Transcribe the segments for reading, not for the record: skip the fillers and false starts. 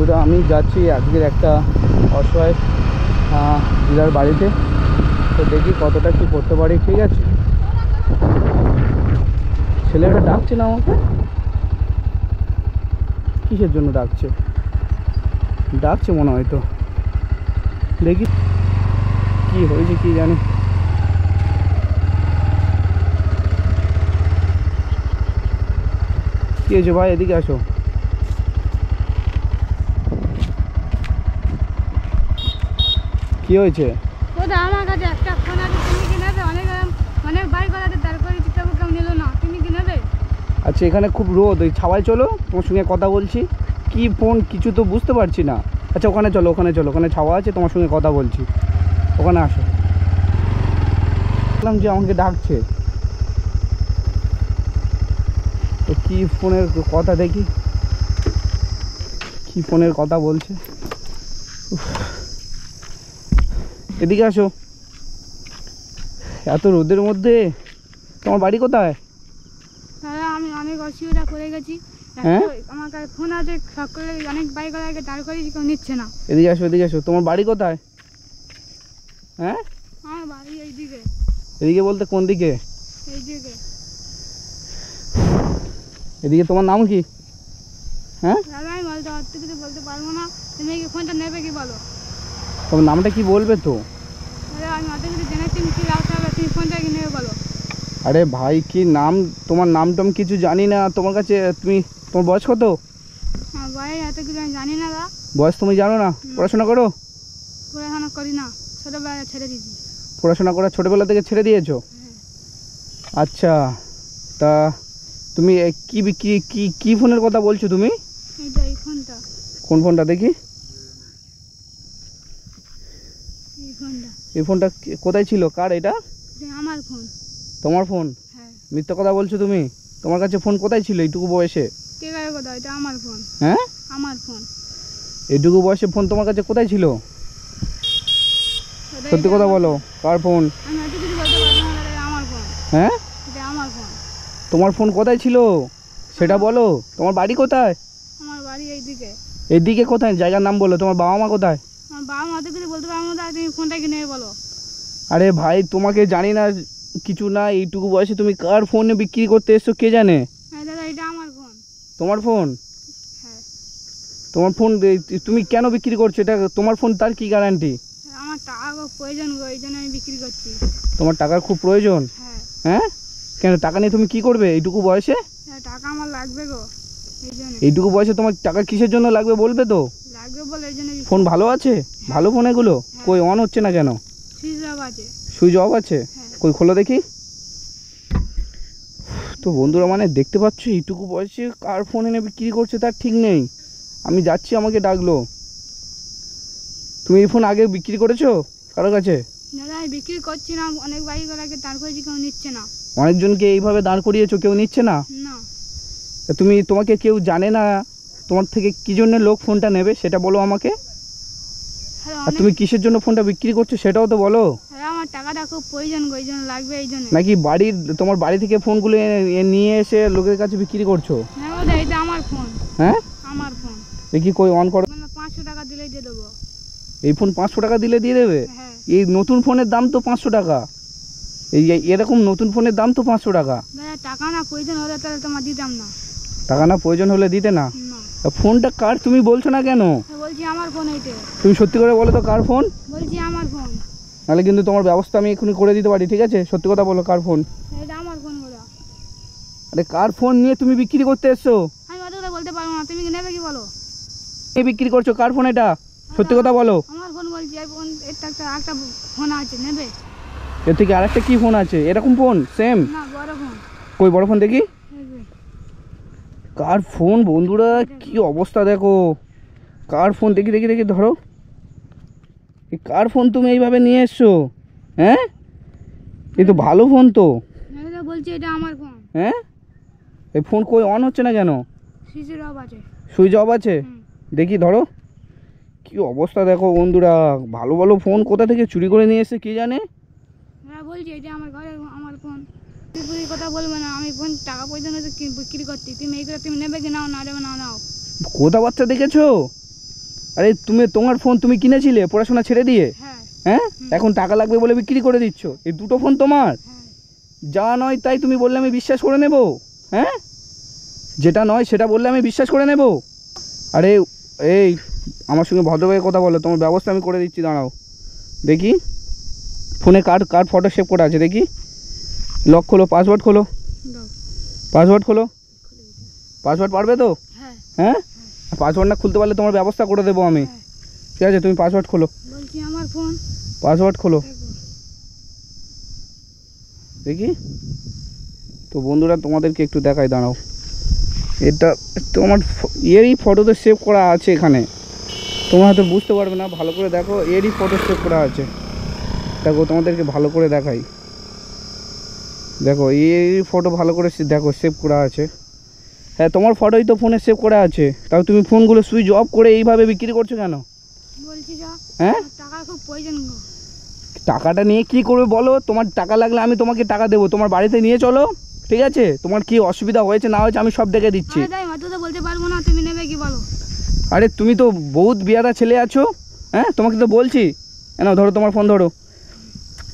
বন্ধুরা, আমি যাচ্ছি আজকের একটা অসহায় দিদার বাড়িতে। তো দেখি কতটা কি করতে পারি। ঠিক আছে, ছেলেটা ডাকছে না আমাকে, কিসের জন্য ডাকছে? ডাকছে মনে হয়, তো দেখি কি হয়েছে কি জানি। কি হয়েছে ভাই, এদিকে আসো। কি হয়েছে? আমার কাছে একটা ফোন আছে, তুমি কি নেবে? অনেক বাইক ওলাতে দাঁড় করেছি, তবু কেউ নিল না, তুমি কি নেবে? আচ্ছা, এখানে খুব রোদ, ওই ছাওয়ায় চলো, তোমার সঙ্গে কথা বলছি। কি ফোন কিছু তো বুঝতে পারছি না। আচ্ছা ওখানে চলো, ওখানে চলো, ওখানে ছাওয়া আছে, তোমার সঙ্গে কথা বলছি, ওখানে আসো। বললাম যে আমাকে ডাকছে, তো কি ফোনের কথা দেখি, কি ফোনের কথা বলছে। এদিকে আসো। এত রোদের মধ্যে তোমার বাড়ি কোথায়? দাদা আমি অনেক অসুবিধা করে গেছি। হ্যাঁ, আমার কাছে ফোন আছে, সকলে অনেক বাইক ওলাকে দাঁড় করেছি, কেউ নিচ্ছে না। এদিকে আসো, এদিকে আসো। তোমার বাড়ি কোথায়? হ্যাঁ, আমার বাড়ি এইদিকে। এদিকে বলতে কোন দিকে? এইদিকে। এদিকে। তোমার নাম কি? হ্যাঁ দাদা আমি অত কিছু বলতে পারবো না, তুমি কি ফোনটা নেবে কি বলো? তোমার নামটা কি বলবে তো? দাদা আমি অত কিছু জেনে তুমি কি রাখতে হবে, তুমি ফোনটা কি নেবে বলো? আরে ভাই, কি নাম তোমার? নামটা আমি কিছু জানি না তোমার কাছে। তোমার বয়স কত? আমার বয়স এত কিছু আমি জানি না দাদা। বয়স তুমি জানো না? পড়াশোনা করো? পড়াশোনা করি না, ছোটোবেলায় ছেড়ে দিয়েছি। পড়াশোনা করা ছোটোবেলা থেকে ছেড়ে দিয়েছো? আচ্ছা, তা তুমি কি কি কি কি ফোনের কথা বলছো তুমি? এইটা এই ফোনটা। কোন ফোনটা দেখি? এই ফোনটা। এই ফোনটা কোথায় ছিল? কার এটা? আমার ফোন। তোমার ফোন? হ্যাঁ। মিথ্যা কথা বলছো তুমি। তোমার কাছে ফোন কোথায় ছিল এইটুকু বয়সে? কে কার কথা? এটা আমার ফোন। হ্যাঁ, আমার ফোন। এইটুকু বয়সে ফোন তোমার কাছে কোথায় ছিল? সত্যি কথা বলো, কার ফোন? আমি এত কিছু বলতে পারবো না দাদা, আমার ফোন। হ্যাঁ, এটা আমার ফোন। তোমার ফোন কোথায় ছিল সেটা বলো। তোমার বাড়ি কোথায়? আমার বাড়ি এইদিকে। এদিকে কোথায়? জায়গার নাম বলো। তোমার বাবা মা কোথায়? আমার বাবা মা অত কিছু বলতে পারবো না, তুমি ফোনটা কি নেবে বলো? আরে ভাই, তোমাকে জানি না কিছু না, এইটুকু বয়সে তুমি কার ফোনে বিক্রি করতে এসছো কে জানে? হ্যাঁ দাদা, এটা আমার ফোন। তোমার ফোন? হ্যাঁ। তোমার ফোন তুমি কেন বিক্রি করছো? এটা তোমার ফোন, তার কি গ্যারান্টি? আমার টাকা প্রয়োজন গো, এই জন্য আমি বিক্রি করছি। তোমার টাকার খুব প্রয়োজন? হ্যাঁ। হ্যাঁ, কেন টাকা নিয়ে তুমি কি করবে এইটুকু বয়সে? হ্যাঁ, টাকা আমার লাগবে গো, এই জন্য। এইটুকু বয়সে তোমার টাকা কিসের জন্য লাগবে বলবে তো? লাগবে বলে এই জন্য। ফোন ভালো আছে? ভালো ফোন এগুলো? কই অন হচ্ছে না কেন? সুইচ অফ আছে। সুইচ অফ আছে? হ্যাঁ। কই খোলো দেখি। তো বন্ধুরা, মানে দেখতে পাচ্ছ এইটুকু বয়সে কার ফোন এনে বিক্রি করছে তার ঠিক নেই। আমি যাচ্ছি, আমাকে ডাকলো। তুমি এই ফোন আগে বিক্রি করেছো কারো কাছে? দাদা আমি বিক্রি করছি না, অনেক বাইক ওলাকে দাঁড় করেছি, কেউ নিচ্ছে না। অনেকজনকে এইভাবে দাঁড় করিয়েছো, কেউ নিচ্ছে না? না। তা তোমাকে কেউ জানে না, তোমার থেকে কি জন্য লোক ফোনটা নেবে সেটা বলো আমাকে। হ্যাঁ, আর তুমি কিসের জন্য ফোনটা বিক্রি করছো সেটাও তো বলো। হ্যাঁ, আমার টাকাটা খুব প্রয়োজন গো, এই জন্য লাগবে, এই জন্য। নাকি তোমার বাড়ি থেকে ফোনগুলো নিয়ে এসে লোকের কাছে বিক্রি করছো? না দাদা, এটা আমার ফোন। হ্যাঁ, আমার ফোন। দেখি কই অন করো। 500 টাকা দিলেই দিয়ে দেবো। এই ফোন 500 টাকা দিলে দিয়ে দেবে? হ্যাঁ। এই নতুন ফোনের দাম তো 500 টাকা। এরকম নতুন ফোনের দাম তো 500 টাকা। দাদা টাকা না প্রয়োজন হলে তাহলে তোমার দিতাম না। টাকা না প্রয়োজন হলে দিতে না? না। তা ফোনটা কার তুমি বলছো না কেন? বলছি আমার ফোন এইটা। তুমি সত্যি করে বলো তো কার ফোন? বলছি আমার ফোন। নাহলে কিন্তু তোমার ব্যবস্থা আমি এক্ষুনি করে দিতে পারি, ঠিক আছে? সত্যি কথা বলো, কার ফোন? এটা আমার ফোন বলো। আরে কার ফোন নিয়ে তুমি বিক্রি করতে এসছো? আমি অত কথা বলতে পারবো না, তুমি কি নেবে কি বলো? কে বিক্রি করছো? কার ফোন এটা? সত্যি কথা বলো। আমার ফোন বলছি, এই ফোন একটা ফোন আছে, নেবে? এর থেকে আরেকটা কি ফোন আছে? এরকম ফোন সেম? না, বড় ফোন। কই বড় ফোন দেখি। এই যে। কার ফোন বন্ধুরা, কি অবস্থা দেখো। কার ফোন দেখি দেখি দেখি, ধরো। এই কার ফোন তুমি এইভাবে নিয়ে এসছো? হ্যাঁ, এই তো ভালো ফোন তো। দাদা বলছি এটা আমার ফোন। হ্যাঁ, এই ফোন কই অন হচ্ছে না কেন? সুইচ অফ আছে। সুইচ অফ আছে? দেখি ধরো। কি অবস্থা দেখো বন্ধুরা, ভালো ভালো ফোন কোথা থেকে চুরি করে নিয়ে এসে কে জানে। হ্যাঁ বলছি এটা আমার ঘরে আমার ফোন। তুই কথা বলবে না, আমি ফোন টাকা পয়সা বিক্রি করছি, তুমি এই করে তুমি নেবে কি নাও, না নেবে না নাও। কথাবার্তা দেখেছো? আরে তোমার ফোন তুমি কিনেছিলে পড়াশোনা ছেড়ে দিয়ে, হ্যাঁ হ্যাঁ? এখন টাকা লাগবে বলে বিক্রি করে দিচ্ছ। এই দুটো ফোন তোমার? হ্যাঁ যা নয় তাই তুমি বললে আমি বিশ্বাস করে নেব? হ্যাঁ, যেটা নয় সেটা বললে আমি বিশ্বাস করে নেব? আরে এই আমার সঙ্গে ভদ্রভাবে কথা বলো, তোমার ব্যবস্থা আমি করে দিচ্ছি, দাঁড়াও দেখি। ফোনে কার ফটো সেভ করা আছে দেখি। লক খোলো, পাসওয়ার্ড খোলো, দাও পাসওয়ার্ড খোলো। পাসওয়ার্ড পারবে তো? হ্যাঁ হ্যাঁ, পাসওয়ার্ড না খুলতে পারলে তোমার ব্যবস্থা করে দেবো আমি। হ্যাঁ ঠিক আছে, তুমি পাসওয়ার্ড খোলো, বলছি আমার ফোন পাসওয়ার্ড খোলো দেখো। দেখি। তো বন্ধুরা তোমাদেরকে একটু দেখাই, দাঁড়াও। এটা তোমার এরই ফটোতে সেভ করা আছে এখানে, তোমরা হয়তো বুঝতে পারবে না, ভালো করে দেখো। এরই ফটো সেভ করা আছে, দেখো তোমাদেরকে ভালো করে দেখাই। দেখো এই ফটো ভালো করে দেখো সেভ করা আছে। হ্যাঁ, তোমার ফটোই তো ফোনে সেভ করা আছে। তাও তুমি ফোনগুলো সুইচ অফ করে এইভাবে বিক্রি করছো কেন? বলছি যা হ্যাঁ, আমার টাকার খুব প্রয়োজন গো। টাকাটা নিয়ে কি করবে বলো? তোমার টাকা লাগলে আমি তোমাকে টাকা দেবো, তোমার বাড়িতে নিয়ে চলো, ঠিক আছে? তোমার কি অসুবিধা হয়েছে না হয়েছে আমি সব দেখে দিচ্ছি। আরে তাই অত তো বলতে পারবো না, তুমি নেবে কি বলো? আরে তুমি তো বহুত বিয়ারা ছেলে আছো, হ্যাঁ? তোমাকে তো বলছি, না ধরো তোমার ফোন ধরো,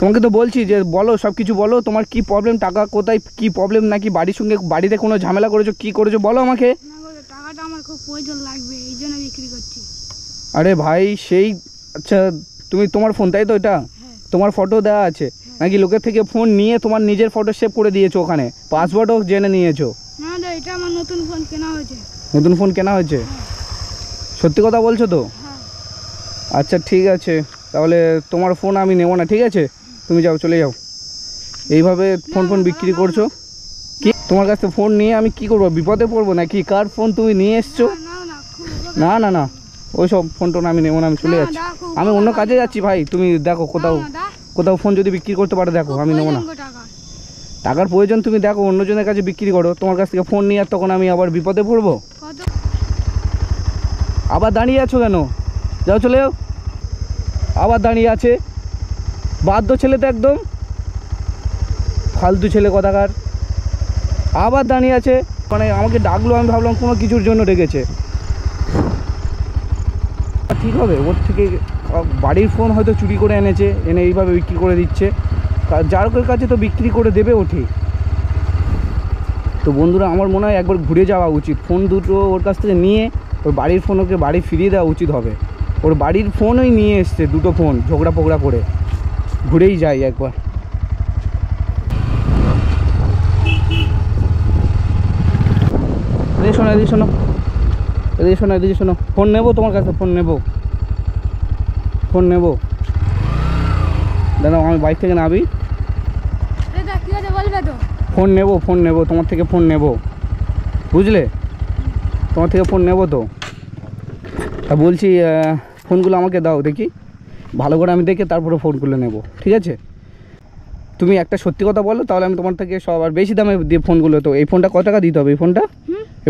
তোমাকে তো বলছি যে বলো, সব কিছু বলো, তোমার কি প্রবলেম, টাকা কোথায়, কি প্রবলেম, নাকি বাড়ির সঙ্গে বাড়িতে কোনো ঝামেলা করেছো, কি করেছো বলো আমাকে। না গো, টাকাটা আমার খুব প্রয়োজন লাগবে, এই জন্য বিক্রি করছি। আরে ভাই সেই, আচ্ছা তুমি তোমার ফোন তাই তো এটা? হ্যাঁ তোমার ফটো দেওয়া আছে নাকি লোকের থেকে ফোন নিয়ে তোমার নিজের ফটো সেভ করে দিয়েছো ওখানে, পাসওয়ার্ডও জেনে নিয়েছো? না দা, এটা আমার নতুন ফোন কেনা হয়েছে। নতুন ফোন কেনা হয়েছে? সত্যি কথা বলছো তো? হ্যাঁ আচ্ছা ঠিক আছে, তাহলে তোমার ফোন আমি নেবো না, ঠিক আছে? তুমি যাও, চলে যাও। এইভাবে ফোন বিক্রি করছো কি? তোমার কাছ থেকে ফোন নিয়ে আমি কি করবো, বিপদে পড়বো নাকি? কার ফোন তুমি নিয়ে এসছো? না না খুব না না না, ওই সব ফোন টোন আমি নেবো না, আমি চলে যাচ্ছি। আমি অন্য কাজে যাচ্ছি ভাই, তুমি দেখো কোথাও ফোন যদি বিক্রি করতে পারো দেখো, আমি নেবো না। টাকার প্রয়োজন তুমি দেখো, অন্যজনের কাছে বিক্রি করো, তোমার কাছ থেকে ফোন নিয়ে আর তখন আমি আবার বিপদে পড়বো। কত? আবার দাঁড়িয়ে আছো কেন? যাও, চলে যাও। আবার দাঁড়িয়ে আছে, বাধ্য ছেলে তো একদম ফালতু ছেলে কথাকার। আবার দাঁড়িয়ে আছে, মানে আমাকে ডাকলো, আমি ভাবলাম কোনো কিছুর জন্য ডেকেছে। ঠিক হবে, ওর থেকে বাড়ির ফোন হয়তো চুরি করে এনেছে, এনে এইভাবে বিক্রি করে দিচ্ছে। যার কাছে তো বিক্রি করে দেবে ও ঠিক। তো বন্ধুরা আমার মনে হয় একবার ঘুরে যাওয়া উচিত, ফোন দুটো ওর কাছ থেকে নিয়ে ওর বাড়ির ফোন ওকে বাড়ি ফিরিয়ে দেওয়া উচিত হবে। ওর বাড়ির ফোনই নিয়ে এসছে দুটো ফোন, ঝগড়া পগড়া করে। ঘুরেই যাই একবার। এদিকে শোনো, এদিকে শোনো, এদিকে শোনো, এদিকে শোনো। ফোন নেবো তোমার কাছে, ফোন নেবো, ফোন নেবো। দাঁড়াও আমি বাইক থেকে নামি। এটা কি আছে বলবে তো? ফোন নেবো, ফোন নেবো তোমার থেকে, ফোন নেবো, বুঝলে? তোমার থেকে ফোন নেবো তো। তা বলছি ফোনগুলো আমাকে দাও দেখি, ভালো করে আমি দেখে তারপরে ফোনগুলো নেবো, ঠিক আছে? তুমি একটা সত্যি কথা বলো, তাহলে আমি তোমার থেকে সব আর বেশি দামে দিয়ে ফোনগুলো। তো এই ফোনটা কত টাকা দিতে হবে? এই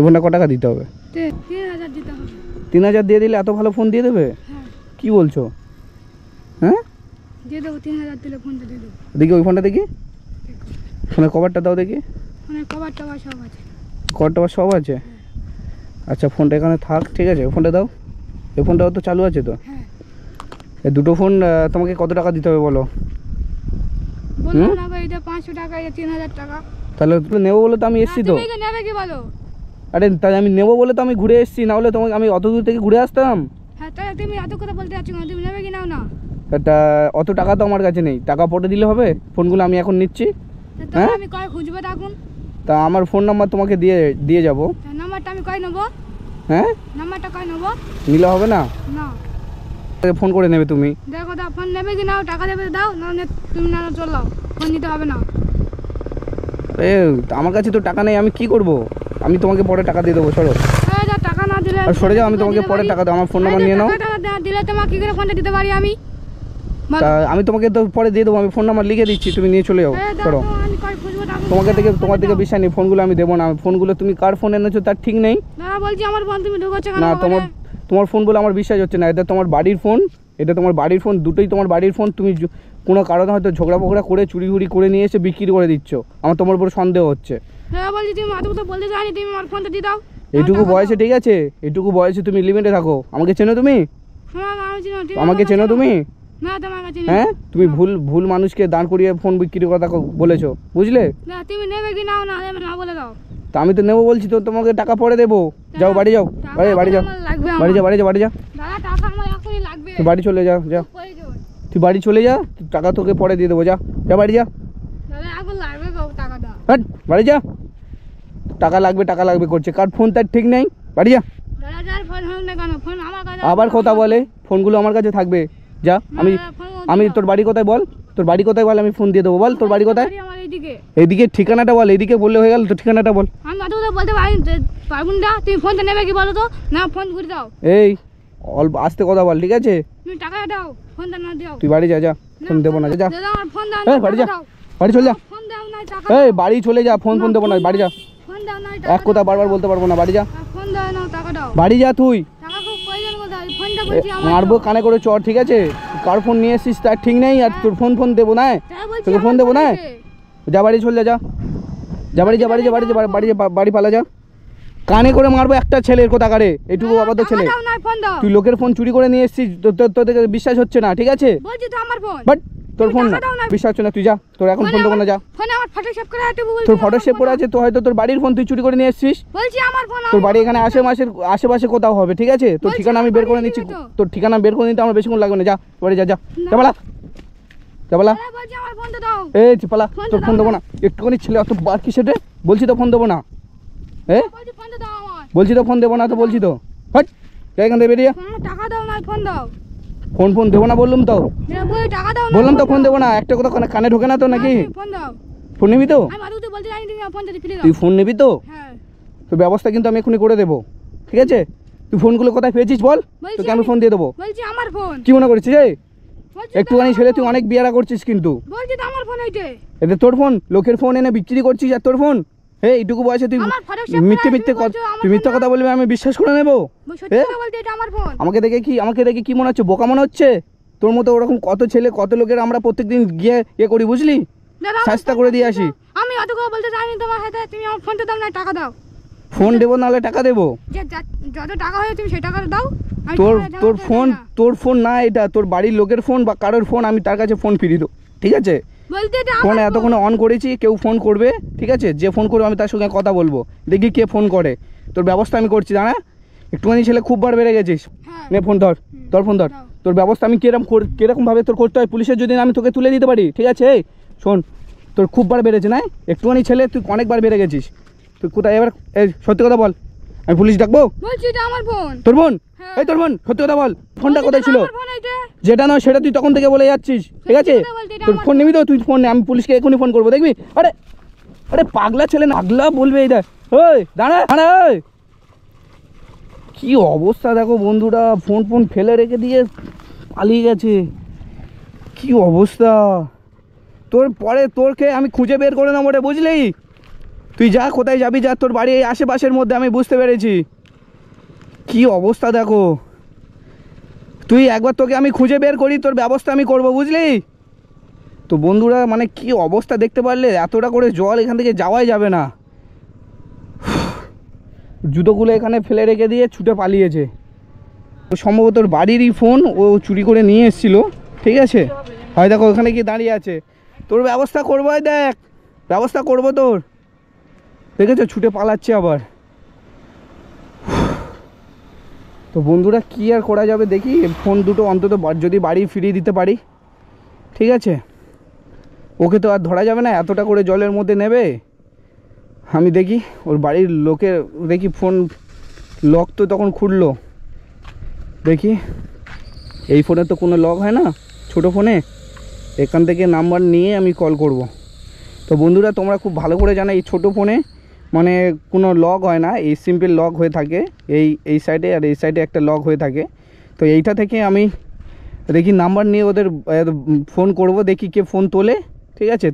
ফোনটা কত টাকা দিতে হবে? 3000 দিতে হবে। 3000 দিয়ে দিলে এত ভালো ফোন দিয়ে দেবে? হ্যাঁ কি বলছো? হ্যাঁ, দিয়ে দেবো, 3000 দিলে ফোনটা দিয়ে দেবো। দেখি ওই ফোনটা দেখি, ফোনের কভারটা দাও দেখি। ফোনের কভার টভার সব আছে। কভার টভার সব আছে? আচ্ছা ফোনটা এখানে থাক, ঠিক আছে? ফোনটা দাও। এই ফোনটাও তো চালু আছে তো? হ্যাঁ এই দুটো ফোন তোমাকে কত টাকা দিতে হবে বলো? বললাম না গো, এটা 500 টাকা, এটা 3000 টাকা। তাহলে তুমি নেবো বলে তো আমি এসছি তো। তুমি কি নেবে কি বলো? আরে তাই আমি নেবো বলে তো আমি ঘুরে এসছি, না হলে তোমাকে আমি অত দূর থেকে ঘুরে আসতাম? হ্যাঁ, তাহলে তুমি এত কথা বলতে যাচ্ছ না, তুমি নেবে কি নাও না? তা অত টাকা তো আমার কাছে নেই, টাকা পরে দিলে হবে? ফোনগুলো আমি এখন নিচ্ছি। তাহলে আমি কয় খুঁজবো থাকুন? তা আমার ফোন নাম্বার তোমাকে দিয়ে যাবো। নাম্বারটা আমি কয় নেবো? হ্যাঁ, নাম্বারটা কয় নেবো? নিলে হবে না? না ফোন করে নেবে তুমি। দেখো দা, ফোন নেবে কি নাও? টাকা দেবে দাও, না তুমি না চলাও, ফোন নিতে হবে না। এ আমার কাছে তো টাকা নেই, আমি কি করব? আমি তোমাকে পরে টাকা দিয়ে দেবো, সরো। টাকা না দিলে আর সরে যাও, আমি তোমাকে পরে টাকা দেবো। আমার ফোন নাম্বার নিয়ে নাও। দিলে তোমাকে কি করে ফোনটা দিতে পারি আমি? তা আমি তোমাকে তো পরে দিয়ে দেবো, আমি ফোন নাম্বার লিখে দিচ্ছি, তুমি নিয়ে চলে যাও, সরো। তোমার দিকে বিশ্বাস নেই, ফোনগুলো আমি দেবো না। ফোনগুলো তুমি কার ফোন এনেছো তার ঠিক নেই। না বলছি আমার ফোন তুমি ঢুকাচ্ছ কেন? না তোমার ফোনগুলো আমার বিশ্বাস হচ্ছে না। এটা তোমার বাড়ির ফোন, এটা তোমার বাড়ির ফোন, দুটোই তোমার বাড়ির ফোন। তুমি কোনো কারণে হয়তো ঝগড়া ফগড়া করে চুরি করে নিয়ে এসে বিক্রি করে দিচ্ছ। আমার তোমার উপর সন্দেহ হচ্ছে। হ্যাঁ বলছি, তুমি এত কথা বলতে চাইনি, তুমি আমার ফোনটা দিয়ে দাও। এইটুকু বয়সে, ঠিক আছে, এইটুকু বয়সে তুমি লিমিটে থাকো। আমাকে চেনো তুমি? আমি চিনি না, তুমি আমাকে চেনো তুমি? না তোমাকে চিনি হ্যাঁ, তুমি ভুল ভুল মানুষকে দাঁড় করিয়ে ফোন বিক্রির কথা বলেছো, বুঝলে? না তুমি নেবে কি নাও না নেবে না বলে দাও। তা আমি তো নেবো বলছি, তো তোমাকে টাকা পরে দেবো। যাও বাড়ি যাও, বাড়ি যাও, আমার লাগবে, বাড়ি যাও, বাড়ি যাও, বাড়ি যাও, দাদা টাকা আমার এখনই লাগবে। তুই বাড়ি চলে যাও, যা প্রয়োজন। তুই বাড়ি চলে যা, টাকা তোকে পরে দিয়ে দেবো, যা যা বাড়ি যা, দাদা এখন লাগবে গো টাকাটা। হাট বাড়ি যা। টাকা লাগবে করছে, কার ফোন তার ঠিক নেই, বাড়ি যা। দাদা যার ফোন হোক না কেন, ফোন আমার কাছে। আবার কথা বলে, ফোনগুলো আমার কাছে থাকবে, যা। আমি তোর বাড়ি কোথায় বল, তোর বাড়ি কোথায় বল, আমি ফোন দিয়ে দেবো, বল তোর বাড়ি কোথায়? আমার এইদিকে। এইদিকে ঠিকানাটা বল, এইদিকে বললে হয়ে গেল, তোর ঠিকানাটা বল। আমি অত কথা বলতে পারবো না, তুমি ফোনটা নেবে কি বলো তো? না ফোন ঘুরে দাও। এই অল্প আস্তে কথা বল, ঠিক আছে? তুমি টাকা দাও, ফোনটা না দাও। তুই বাড়ি যা, যা, ফোন দেবো না, যা। দাদা আমার ফোন দাও এই না, বাড়ি যা, টাকা দাও। বাড়ি চলে যা। ফোন দাও না, টাকা এই দাও। বাড়ি চলে যা, ফোন দেবো না, বাড়ি যা। ফোন দাও না, এক কথা বারবার বলতে পারবো না, বাড়ি যা, ফোন দাও না, টাকা দাও। বাড়ি যা তুই। টাকা খুব প্রয়োজন কোথায়, ফোনটা বলছি আমার। মারবো কানে করে চর, ঠিক আছে? কার ফোন নিয়ে এসছিস তার ঠিক নেই, আর তোর ফোন দেবো না, তোকে ফোন দেবো না। যা বাড়ি চলে যা, যা বাড়ি যা, বাড়ি যা, বাড়ি যা, বাড়ি যা, বাড়ি পালা যা। কানে করে মারবো একটা ছেলের কোথাকারে, এইটুকু আপাতত ছেলে। দাও না, ফোন দাও। তুই লোকের ফোন চুরি করে নিয়ে এসছিস, তোদের বিশ্বাস হচ্ছে না, ঠিক আছে? বলছি তো আমার ফোন। বাট তোর ফোন না, টাকা দাও না। বিশ্বাস হচ্ছে না, তুই যা, তোর এখন ফোন দেবো না, যা। ফোনে আমার ফটো সেভ করে আছে, বলছি তোর ফটো সেভ করে আছে, তো হয়তো তোর বাড়ির ফোন তুই চুরি করে নিয়ে এসছিস। বলছি আমার ফোন। তোর বাড়ি এখানে আশেপাশে কোথাও হবে, ঠিক আছে? তোর বলছি ঠিকানা আমি আমার বের করে বাড়ি নিচ্ছি, নেবে তো। তোর ঠিকানা বের করে নিতে আমার বেশিক্ষণ লাগবে না, যা বাড়ি যা, যা যা পালা, যা পালা। দাদা বলছি আমার ফোনটা দাও। এই পালা, ফোনটা তোর ফোন দাও দেবো না, একটুখানি ছেলে অত বার কি সেটে, বলছি তো ফোন দেবো না, বলছি ফোনটা দাও আমার। বলছি তো ফোন দেবো না, তো বলছি তো, হট যা এখান থেকে বেরিয়ে। আমার টাকা দাও না, ফোন দাও। ফোন দেবো না বললাম তো, বলি টাকা দাও না। বললাম তো ফোন দেবো না, একটা কথা কানে ঢোকে না তো নাকি? ফোন দাও। ফোন নিবি তো? আমি আদৌ তো বলতে জানি, তুমি আমার ফোনটা ফিরে দাও। তুই ফোন নিবি তো? হ্যাঁ। তো ব্যবস্থা কিন্তু আমি এখনই করে দেবো, ঠিক আছে? তুই ফোনগুলো কোথায় পেয়েছিস বল, বলছি তোকে আমি ফোন দিয়ে দেবো। বলছি আমার ফোন। কি মনে করছিস রে? বলছি একটুখানি ছেলে, তুই অনেক বিয়ারা করছিস কিন্তু। বলছি তো আমার ফোন এইটে। এতে তোর ফোন, লোকের ফোন এনে বিক্রি করছিস, আর তোর ফোন, হে এইটুকু বয়সে তুই আমার ফটো সেভ মিথ্যে করা মিথ্যে আছে, বলছো আমার তুই মিথ্যা ফোন কথা বলবি, আমি বিশ্বাস করে নেবো? সত্যি কথা বলতে এটা আমার ফোন। আমাকে দেখে কি মনে হচ্ছে, বোকা মনে হচ্ছে? তোর মতো ওরকম কত ছেলে, কত লোকের আমরা প্রত্যেকদিন গিয়ে করি, বুঝলি? দাদা আমার শাস্তা ফোনটা করে দিয়ে দাও। আসি। আমি অত কথা বলতে জানি তোমার হাতে, তুমি আমার ফোনটা দাও না, টাকা দাও। ফোন দেবো নাহলে টাকা দেবো? যত টাকা হয় তুমি সেই টাকাটা দাও। আমি তোর তোমার তোর জামা ফোন পরে না। তোর ফোন না এটা, তোর বাড়ির লোকের ফোন বা কারোর ফোন, আমি তার কাছে ফোন ফিরিয়ে দেবো, ঠিক আছে? বলতে এটা ফোন আমার এতক্ষণে অন করেছি, কেউ ফোন করবে, ঠিক আছে? যে ফোন করবে আমি তার সঙ্গে কথা বলবো, দেখি কে ফোন করে, তোর ব্যবস্থা আমি করছি, দাঁড়া। একটুখানি ছেলে খুব বার বেড়ে গেছিস, হ্যাঁ। নে ফোন ধর, তোর ফোন ধর। দাও। তোর ব্যবস্থা আমি কিরকমভাবে তোর করতে হয়, পুলিশের যদি আমি তোকে তুলে দিতে পারি, ঠিক আছে? এই শোন, তোর খুব বার বেড়েছে না, একটুখানি ছেলে, তুই অনেকবার বেড়ে গেছিস। তুই কোথায় এবার, এই সত্যি কথা বল, আমি পুলিশ ডাকবো? বলছি এটা আমার ফোন। তোর বোন? হ্যাঁ। এই তোর বোন, সত্যি কথা বল, ফোনটা বলছি কোথায় এটা ছিল? আমার ফোন এইটে। যেটা নয় সেটা তুই তখন থেকে বলে যাচ্ছিস, ঠিক আছে? সত্যি কথা বলতে এটা তোর আমার ফোন নিবি তো? তুই ফোন নে, আমি পুলিশকে এখনই ফোন করবো, দেখবি? আরে আরে পাগলা ছেলে না, পাগলা বলবে এই দেখ। ওই দাঁড়া দাঁড়া, ওই কি অবস্থা দেখো বন্ধুরা, ফোন ফেলে রেখে দিয়ে পালিয়ে গেছে, কি অবস্থা। তোরকে আমি খুঁজে বের করে নেবো রে, বুঝলি? তুই যা, কোথায় যাবি যা, তোর বাড়ি এই আশেপাশের মধ্যে, আমি বুঝতে পেরেছি। কি অবস্থা দেখো, তুই একবার, তোকে আমি খুঁজে বের করি, তোর ব্যবস্থা আমি করবো, বুঝলি? তো বন্ধুরা মানে কি অবস্থা দেখতে পারলে, এতটা করে জল, এখান থেকে যাওয়াই যাবে না। জুতোগুলো এখানে ফেলে রেখে দিয়ে ছুটে পালিয়েছে। সম্ভবত ওর বাড়িরই ফোন ও চুরি করে নিয়ে এসেছিল, ঠিক আছে? হয় দেখো ওখানে কি দাঁড়িয়ে আছে, তোর ব্যবস্থা করবো, দেখ ব্যবস্থা করবো তোর, দেখেছো ছুটে পালাচ্ছে আবার। তো বন্ধুরা কি আর করা যাবে, দেখি ফোন দুটো অন্তত যদি বাড়ি ফিরিয়ে দিতে পারি, ঠিক আছে? ওকে তো আর ধরা যাবে না, এতটা করে জলের মধ্যে নেবে। আমি দেখি ওর বাড়ির লোকের, দেখি ফোন লক তো তখন খুললো, দেখি এই ফোনে তো কোনো লক হয় না, ছোটো ফোনে। এখান থেকে নাম্বার নিয়ে আমি কল করব। তো বন্ধুরা তোমরা খুব ভালো করে জানো, এই ছোটো ফোনে মানে কোনো লক হয় না, এই সিম্পল লক হয়ে থাকে, এই সাইডে আর এই সাইডে একটা লক হয়ে থাকে। তো এইটা থেকে আমি দেখি নাম্বার নিয়ে ওদের ফোন করব, দেখি কে ফোন তোলে, ঠিক আছে?